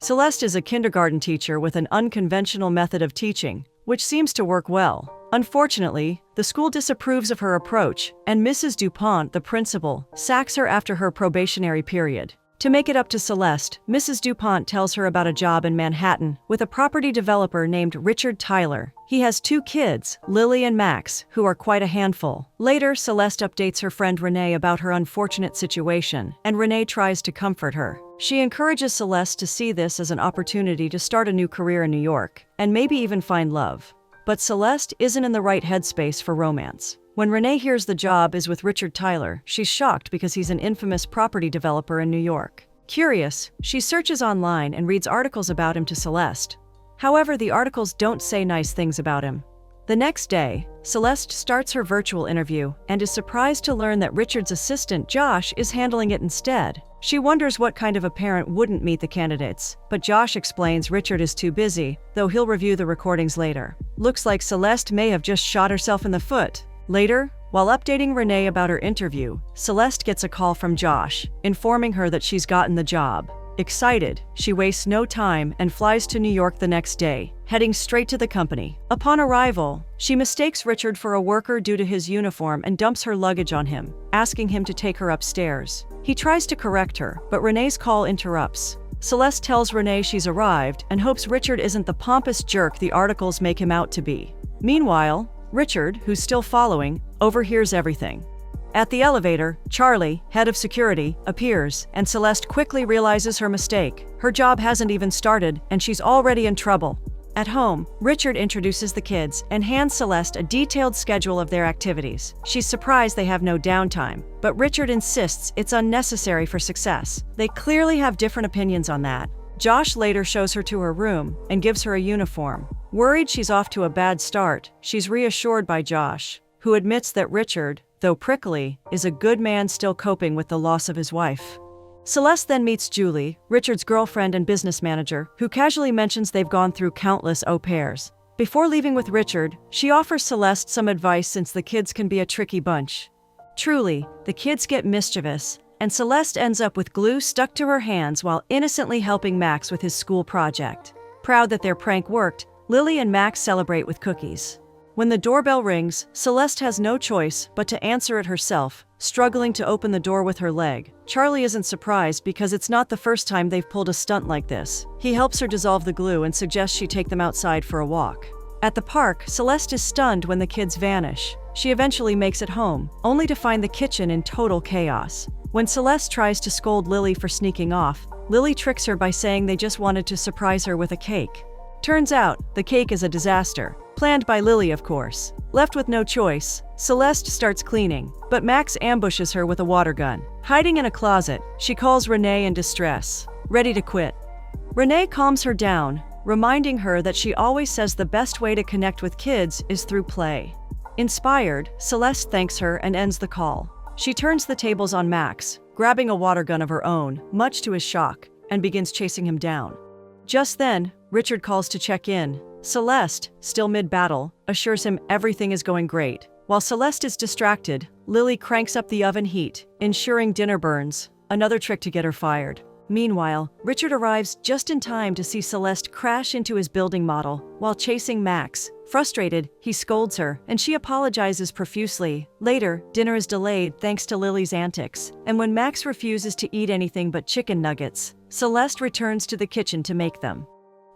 Celeste is a kindergarten teacher with an unconventional method of teaching, which seems to work well. Unfortunately, the school disapproves of her approach, and Mrs. DuPont, the principal, sacks her after her probationary period. To make it up to Celeste, Mrs. DuPont tells her about a job in Manhattan with a property developer named Richard Tyler. He has 2 kids, Lily and Max, who are quite a handful. Later, Celeste updates her friend Renee about her unfortunate situation, and Renee tries to comfort her. She encourages Celeste to see this as an opportunity to start a new career in New York, and maybe even find love. But Celeste isn't in the right headspace for romance. When Renee hears the job is with Richard Tyler, she's shocked because he's an infamous property developer in New York. Curious, she searches online and reads articles about him to Celeste. However, the articles don't say nice things about him. The next day, Celeste starts her virtual interview and is surprised to learn that Richard's assistant, Josh, is handling it instead. She wonders what kind of a parent wouldn't meet the candidates, but Josh explains Richard is too busy, though he'll review the recordings later. Looks like Celeste may have just shot herself in the foot. Later, while updating Renee about her interview, Celeste gets a call from Josh, informing her that she's gotten the job. Excited, she wastes no time and flies to New York the next day, heading straight to the company. Upon arrival, she mistakes Richard for a worker due to his uniform and dumps her luggage on him, asking him to take her upstairs. He tries to correct her, but Renee's call interrupts. Celeste tells Renee she's arrived and hopes Richard isn't the pompous jerk the articles make him out to be. Meanwhile, Richard, who's still following, overhears everything. At the elevator, Charlie, head of security, appears, and Celeste quickly realizes her mistake. Her job hasn't even started, and she's already in trouble. At home, Richard introduces the kids and hands Celeste a detailed schedule of their activities. She's surprised they have no downtime, but Richard insists it's unnecessary for success. They clearly have different opinions on that. Josh later shows her to her room and gives her a uniform. Worried she's off to a bad start, she's reassured by Josh, who admits that Richard, though prickly, is a good man still coping with the loss of his wife. Celeste then meets Julie, Richard's girlfriend and business manager, who casually mentions they've gone through countless au pairs. Before leaving with Richard, she offers Celeste some advice since the kids can be a tricky bunch. Truly, the kids get mischievous, and Celeste ends up with glue stuck to her hands while innocently helping Max with his school project. Proud that their prank worked, Lily and Max celebrate with cookies. When the doorbell rings, Celeste has no choice but to answer it herself, struggling to open the door with her leg. Charlie isn't surprised because it's not the first time they've pulled a stunt like this. He helps her dissolve the glue and suggests she take them outside for a walk. At the park, Celeste is stunned when the kids vanish. She eventually makes it home, only to find the kitchen in total chaos. When Celeste tries to scold Lily for sneaking off, Lily tricks her by saying they just wanted to surprise her with a cake. Turns out, the cake is a disaster. Planned by Lily, of course. Left with no choice, Celeste starts cleaning, but Max ambushes her with a water gun. Hiding in a closet, she calls Renee in distress, ready to quit. Renee calms her down, reminding her that she always says the best way to connect with kids is through play. Inspired, Celeste thanks her and ends the call. She turns the tables on Max, grabbing a water gun of her own, much to his shock, and begins chasing him down. Just then, Richard calls to check in. Celeste, still mid-battle, assures him everything is going great. While Celeste is distracted, Lily cranks up the oven heat, ensuring dinner burns, another trick to get her fired. Meanwhile, Richard arrives just in time to see Celeste crash into his building model while chasing Max. Frustrated, he scolds her, and she apologizes profusely. Later, dinner is delayed thanks to Lily's antics, and when Max refuses to eat anything but chicken nuggets, Celeste returns to the kitchen to make them.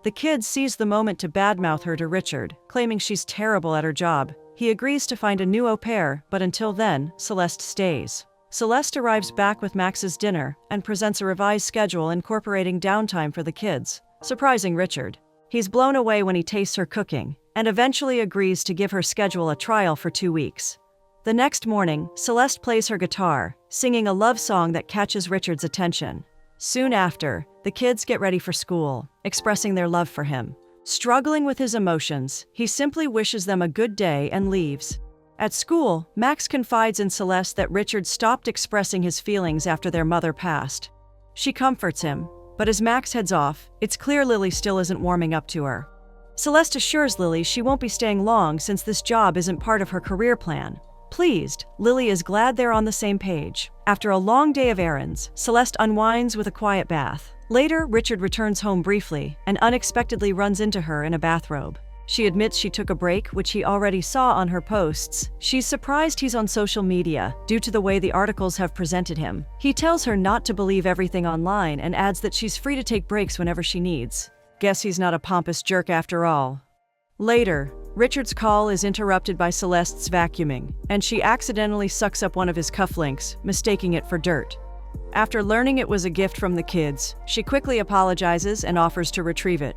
The kid seize the moment to badmouth her to Richard, claiming she's terrible at her job. He agrees to find a new au pair, but until then, Celeste stays. Celeste arrives back with Max's dinner and presents a revised schedule incorporating downtime for the kids, surprising Richard. He's blown away when he tastes her cooking, and eventually agrees to give her schedule a trial for 2 weeks. The next morning, Celeste plays her guitar, singing a love song that catches Richard's attention. Soon after, the kids get ready for school, expressing their love for him. Struggling with his emotions, he simply wishes them a good day and leaves. At school, Max confides in Celeste that Richard stopped expressing his feelings after their mother passed. She comforts him, but as Max heads off, it's clear Lily still isn't warming up to her. Celeste assures Lily she won't be staying long since this job isn't part of her career plan. Pleased, Lily is glad they're on the same page. After a long day of errands, Celeste unwinds with a quiet bath. Later, Richard returns home briefly and unexpectedly runs into her in a bathrobe. She admits she took a break, which he already saw on her posts. She's surprised he's on social media due to the way the articles have presented him. He tells her not to believe everything online and adds that she's free to take breaks whenever she needs. Guess he's not a pompous jerk after all. Later, Richard's call is interrupted by Celeste's vacuuming, and she accidentally sucks up one of his cufflinks, mistaking it for dirt. After learning it was a gift from the kids, she quickly apologizes and offers to retrieve it.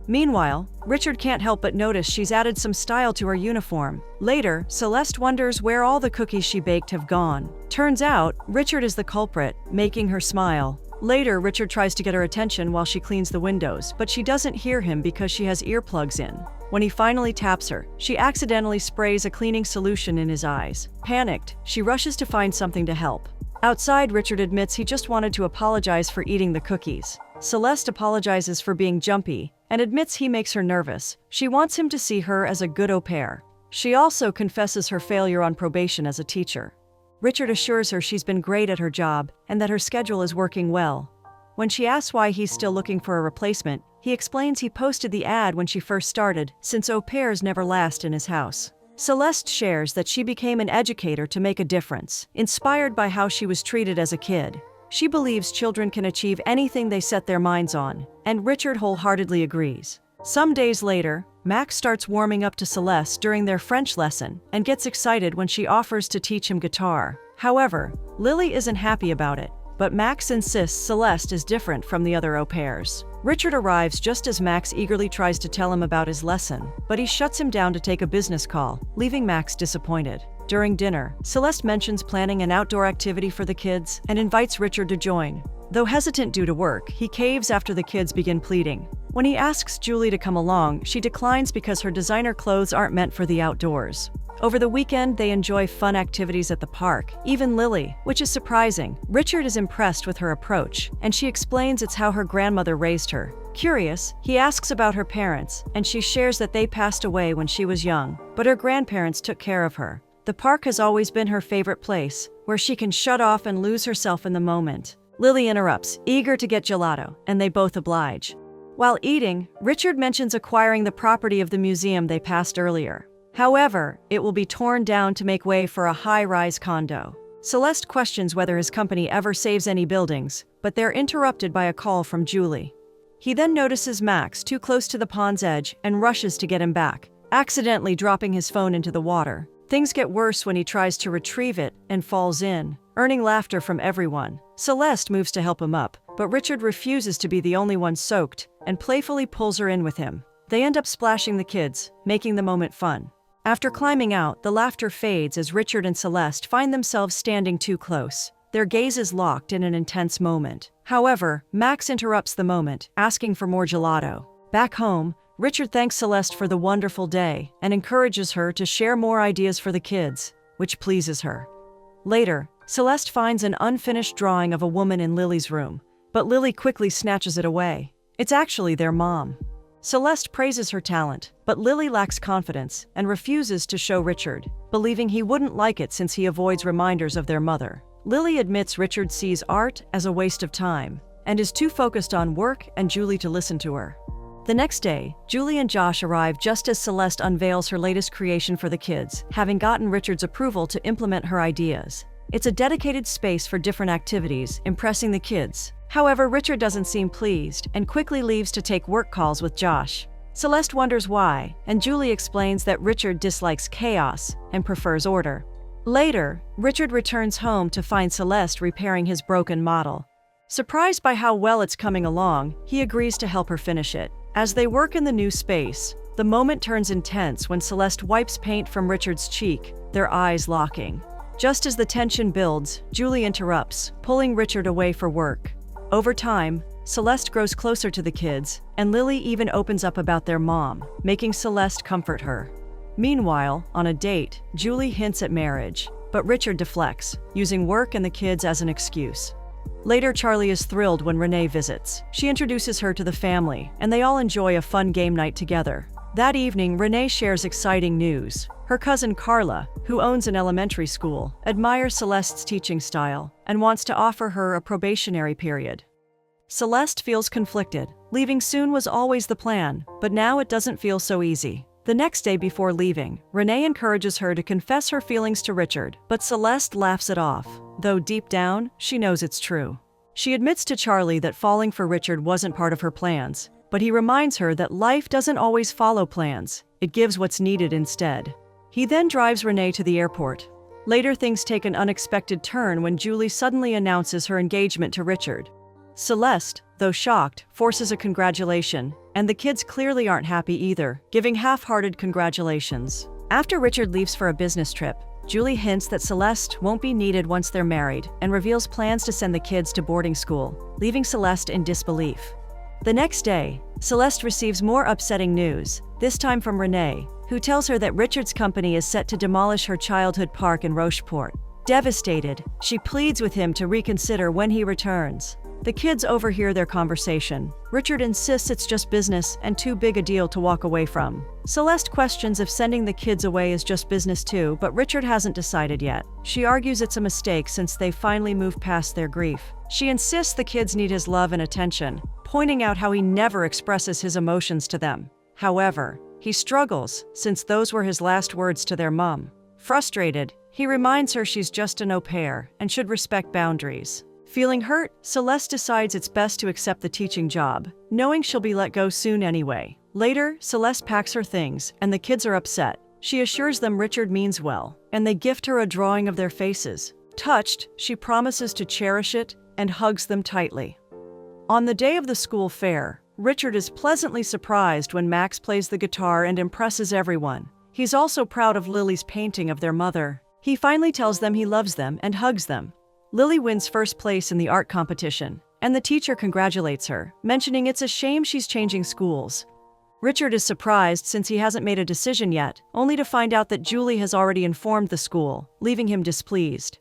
Meanwhile, Richard can't help but notice she's added some style to her uniform. Later, Celeste wonders where all the cookies she baked have gone. Turns out, Richard is the culprit, making her smile. Later, Richard tries to get her attention while she cleans the windows, but she doesn't hear him because she has earplugs in. When he finally taps her, she accidentally sprays a cleaning solution in his eyes. Panicked, she rushes to find something to help. Outside, Richard admits he just wanted to apologize for eating the cookies. Celeste apologizes for being jumpy and admits he makes her nervous. She wants him to see her as a good au pair. She also confesses her failure on probation as a teacher. Richard assures her she's been great at her job and that her schedule is working well. When she asks why he's still looking for a replacement, he explains he posted the ad when she first started, since au pairs never last in his house. Celeste shares that she became an educator to make a difference, inspired by how she was treated as a kid. She believes children can achieve anything they set their minds on, and Richard wholeheartedly agrees. Some days later, Max starts warming up to Celeste during their French lesson and gets excited when she offers to teach him guitar. However, Lily isn't happy about it, but Max insists Celeste is different from the other au pairs. Richard arrives just as Max eagerly tries to tell him about his lesson, but he shuts him down to take a business call, leaving Max disappointed. During dinner, Celeste mentions planning an outdoor activity for the kids and invites Richard to join. Though hesitant due to work, he caves after the kids begin pleading. When he asks Julie to come along, she declines because her designer clothes aren't meant for the outdoors. Over the weekend, they enjoy fun activities at the park, even Lily, which is surprising. Richard is impressed with her approach, and she explains it's how her grandmother raised her. Curious, he asks about her parents, and she shares that they passed away when she was young, but her grandparents took care of her. The park has always been her favorite place, where she can shut off and lose herself in the moment. Lily interrupts, eager to get gelato, and they both oblige. While eating, Richard mentions acquiring the property of the museum they passed earlier. However, it will be torn down to make way for a high-rise condo. Celeste questions whether his company ever saves any buildings, but they're interrupted by a call from Julie. He then notices Max too close to the pond's edge and rushes to get him back, accidentally dropping his phone into the water. Things get worse when he tries to retrieve it and falls in, earning laughter from everyone. Celeste moves to help him up, but Richard refuses to be the only one soaked and playfully pulls her in with him. They end up splashing the kids, making the moment fun. After climbing out, the laughter fades as Richard and Celeste find themselves standing too close. Their gazes locked in an intense moment. However, Max interrupts the moment, asking for more gelato. Back home, Richard thanks Celeste for the wonderful day and encourages her to share more ideas for the kids, which pleases her. Later, Celeste finds an unfinished drawing of a woman in Lily's room, but Lily quickly snatches it away. It's actually their mom. Celeste praises her talent, but Lily lacks confidence and refuses to show Richard, believing he wouldn't like it since he avoids reminders of their mother. Lily admits Richard sees art as a waste of time and is too focused on work and Julie to listen to her. The next day, Julie and Josh arrive just as Celeste unveils her latest creation for the kids, having gotten Richard's approval to implement her ideas. It's a dedicated space for different activities, impressing the kids. However, Richard doesn't seem pleased and quickly leaves to take work calls with Josh. Celeste wonders why, and Julie explains that Richard dislikes chaos and prefers order. Later, Richard returns home to find Celeste repairing his broken model. Surprised by how well it's coming along, he agrees to help her finish it. As they work in the new space, the moment turns intense when Celeste wipes paint from Richard's cheek, their eyes locking. Just as the tension builds, Julie interrupts, pulling Richard away for work. Over time, Celeste grows closer to the kids, and Lily even opens up about their mom, making Celeste comfort her. Meanwhile, on a date, Julie hints at marriage, but Richard deflects, using work and the kids as an excuse. Later, Charlie is thrilled when Renee visits. She introduces her to the family, and they all enjoy a fun game night together. That evening, Renee shares exciting news. Her cousin Carla, who owns an elementary school, admires Celeste's teaching style and wants to offer her a probationary period. Celeste feels conflicted. Leaving soon was always the plan, but now it doesn't feel so easy. The next day before leaving, Renee encourages her to confess her feelings to Richard, but Celeste laughs it off, though deep down, she knows it's true. She admits to Charlie that falling for Richard wasn't part of her plans, but he reminds her that life doesn't always follow plans, it gives what's needed instead. He then drives Renee to the airport. Later, things take an unexpected turn when Julie suddenly announces her engagement to Richard. Celeste, though shocked, forces a congratulation, and the kids clearly aren't happy either, giving half-hearted congratulations. After Richard leaves for a business trip, Julie hints that Celeste won't be needed once they're married and reveals plans to send the kids to boarding school, leaving Celeste in disbelief. The next day, Celeste receives more upsetting news, this time from Renee, who tells her that Richard's company is set to demolish her childhood park in Rocheport. Devastated, she pleads with him to reconsider when he returns. The kids overhear their conversation. Richard insists it's just business and too big a deal to walk away from. Celeste questions if sending the kids away is just business too, but Richard hasn't decided yet. She argues it's a mistake since they've finally moved past their grief. She insists the kids need his love and attention, pointing out how he never expresses his emotions to them. However, he struggles, since those were his last words to their mom. Frustrated, he reminds her she's just an au pair and should respect boundaries. Feeling hurt, Celeste decides it's best to accept the teaching job, knowing she'll be let go soon anyway. Later, Celeste packs her things, and the kids are upset. She assures them Richard means well, and they gift her a drawing of their faces. Touched, she promises to cherish it and hugs them tightly. On the day of the school fair, Richard is pleasantly surprised when Max plays the guitar and impresses everyone. He's also proud of Lily's painting of their mother. He finally tells them he loves them and hugs them. Lily wins first place in the art competition, and the teacher congratulates her, mentioning it's a shame she's changing schools. Richard is surprised since he hasn't made a decision yet, only to find out that Julie has already informed the school, leaving him displeased.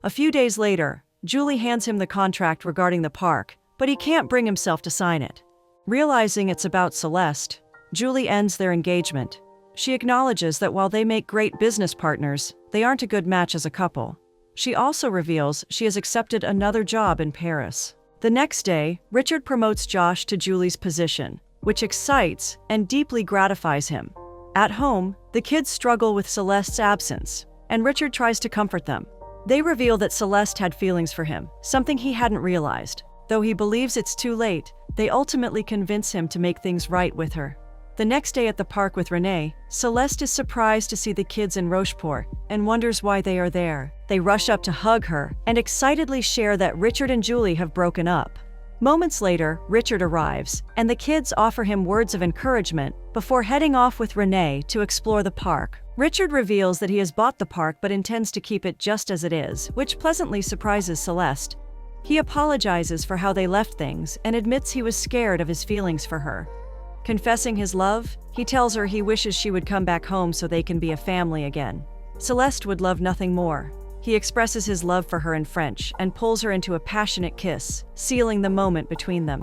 A few days later, Julie hands him the contract regarding the park, but he can't bring himself to sign it. Realizing it's about Celeste, Julie ends their engagement. She acknowledges that while they make great business partners, they aren't a good match as a couple. She also reveals she has accepted another job in Paris. The next day, Richard promotes Josh to Julie's position, which excites and deeply gratifies him. At home, the kids struggle with Celeste's absence, and Richard tries to comfort them. They reveal that Celeste had feelings for him, something he hadn't realized. Though he believes it's too late, they ultimately convince him to make things right with her. The next day at the park with Renee, Celeste is surprised to see the kids in Rocheport and wonders why they are there. They rush up to hug her and excitedly share that Richard and Julie have broken up. Moments later, Richard arrives, and the kids offer him words of encouragement before heading off with Renee to explore the park. Richard reveals that he has bought the park but intends to keep it just as it is, which pleasantly surprises Celeste. He apologizes for how they left things and admits he was scared of his feelings for her. Confessing his love, he tells her he wishes she would come back home so they can be a family again. Celeste would love nothing more. He expresses his love for her in French and pulls her into a passionate kiss, sealing the moment between them.